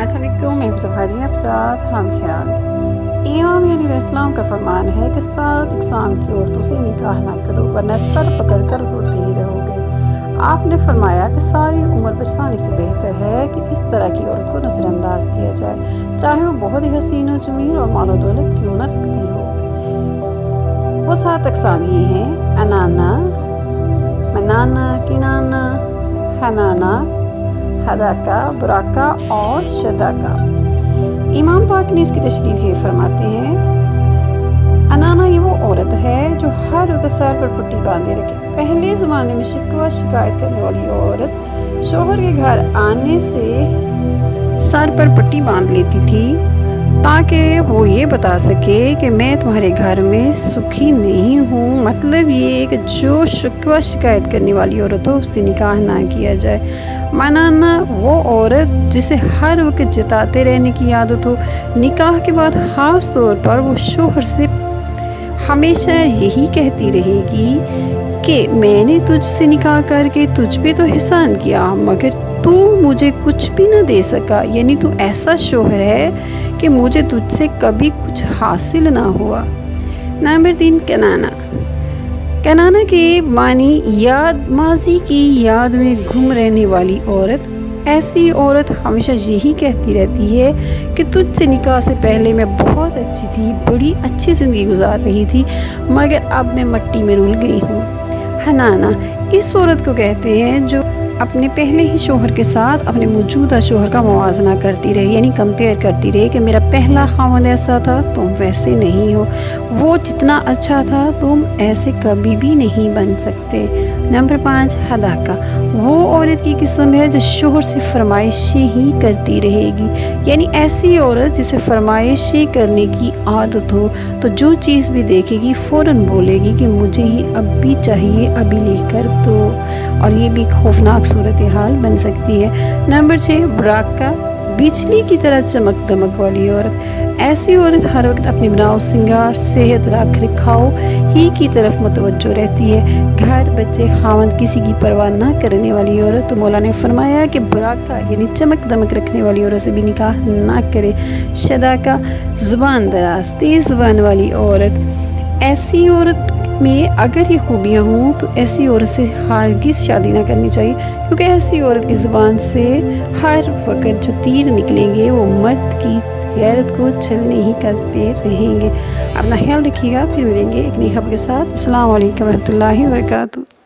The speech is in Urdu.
السلام علیکم، میں ساری آپ ساتھ ہم خیال۔ امام علی علیہ السلام کا فرمان ہے کہ 7 اقسام کی عورتوں سے نکاح نہ کرو ورنہ سر پکڑ کر روتے ہی رہو گے۔ آپ نے فرمایا کہ ساری عمر پچھتانے سے بہتر ہے کہ اس طرح کی عورت کو نظر انداز کیا جائے، چاہے وہ بہت ہی حسین و جمیل اور مال و دولت کیوں نہ رکھتی ہو۔ وہ 7 اقسام یہ ہیں: انانا، منانا، کنانا، حنانا، حداکا، براکا اور شداکا۔ امام پاک نے اس کی تشریح یہ فرماتے ہیں: انانا یہ وہ عورت ہے جو ہر وقت سر پر پٹی باندھے رکھے۔ پہلے زمانے میں شکوہ شکایت کرنے والی عورت شوہر کے گھر آنے سے سر پر پٹی باندھ لیتی تھی تاکہ وہ یہ بتا سکے کہ میں تمہارے گھر میں سکھی نہیں ہوں۔ مطلب یہ کہ جو شکوہ شکایت کرنے والی عورت ہو اس سے نکاح نہ کیا جائے۔ منانا وہ عورت جسے ہر وقت جتاتے رہنے کی عادت ہو، نکاح کے بعد خاص طور پر وہ شوہر سے ہمیشہ یہی کہتی رہے گی کہ میں نے تجھ سے نکاح کر کے تجھ پہ تو احسان کیا مگر تو مجھے کچھ بھی نہ دے سکا، یعنی تو ایسا شوہر ہے کہ مجھے تجھ سے کبھی کچھ حاصل نہ ہوا۔ نمبر 3، کنانا۔ کنانا کے معنی ماضی کی یاد میں گم رہنے والی عورت۔ ایسی عورت ہمیشہ یہی کہتی رہتی ہے کہ تجھ سے نکاح سے پہلے میں بہت اچھی تھی، بڑی اچھی زندگی گزار رہی تھی مگر اب میں مٹی میں رول گئی ہوں۔ حنانا اس عورت کو کہتے ہیں جو اپنے پہلے ہی شوہر کے ساتھ اپنے موجودہ شوہر کا موازنہ کرتی رہے، یعنی کمپیئر کرتی رہے کہ میرا پہلا خاوند ایسا تھا تم ویسے نہیں ہو، وہ جتنا اچھا تھا تم ایسے کبھی بھی نہیں بن سکتے۔ نمبر 5، حداکا وہ عورت کی قسم ہے جو شوہر سے فرمائشیں ہی کرتی رہے گی، یعنی ایسی عورت جسے فرمائشیں کرنے کی عادت ہو تو جو چیز بھی دیکھے گی فوراً بولے گی کہ مجھے یہ اب بھی چاہیے، ابھی لے کر دو، اور یہ بھی خوفناک صورتحال بن سکتی ہے۔ نمبر 6، براکا بجلی کی طرح چمک دمک والی عورت۔ ایسی عورت ہر وقت اپنی بناؤ سنگار، صحت رکھ رکھاؤ ہی کی طرف متوجہ رہتی ہے، گھر بچے خاوند کسی کی پرواہ نہ کرنے والی عورت۔ تو مولا نے فرمایا کہ براکا یعنی چمک دمک رکھنے والی عورت سے بھی نکاح نہ کرے۔ شداکا زبان دراز، تیز زبان والی عورت۔ ایسی عورت میں اگر یہ خوبیاں ہوں تو ایسی عورت سے ہرگز شادی نہ کرنی چاہیے، کیونکہ ایسی عورت کی زبان سے ہر وقت جو تیر نکلیں گے وہ مرد کی غیرت کو چھلنی ہی کرتے رہیں گے۔ اپنا خیال رکھیے گا، پھر ملیں گے ایک نئی خبر کے ساتھ۔ السلام علیکم ورحمۃ اللہ وبرکاتہ۔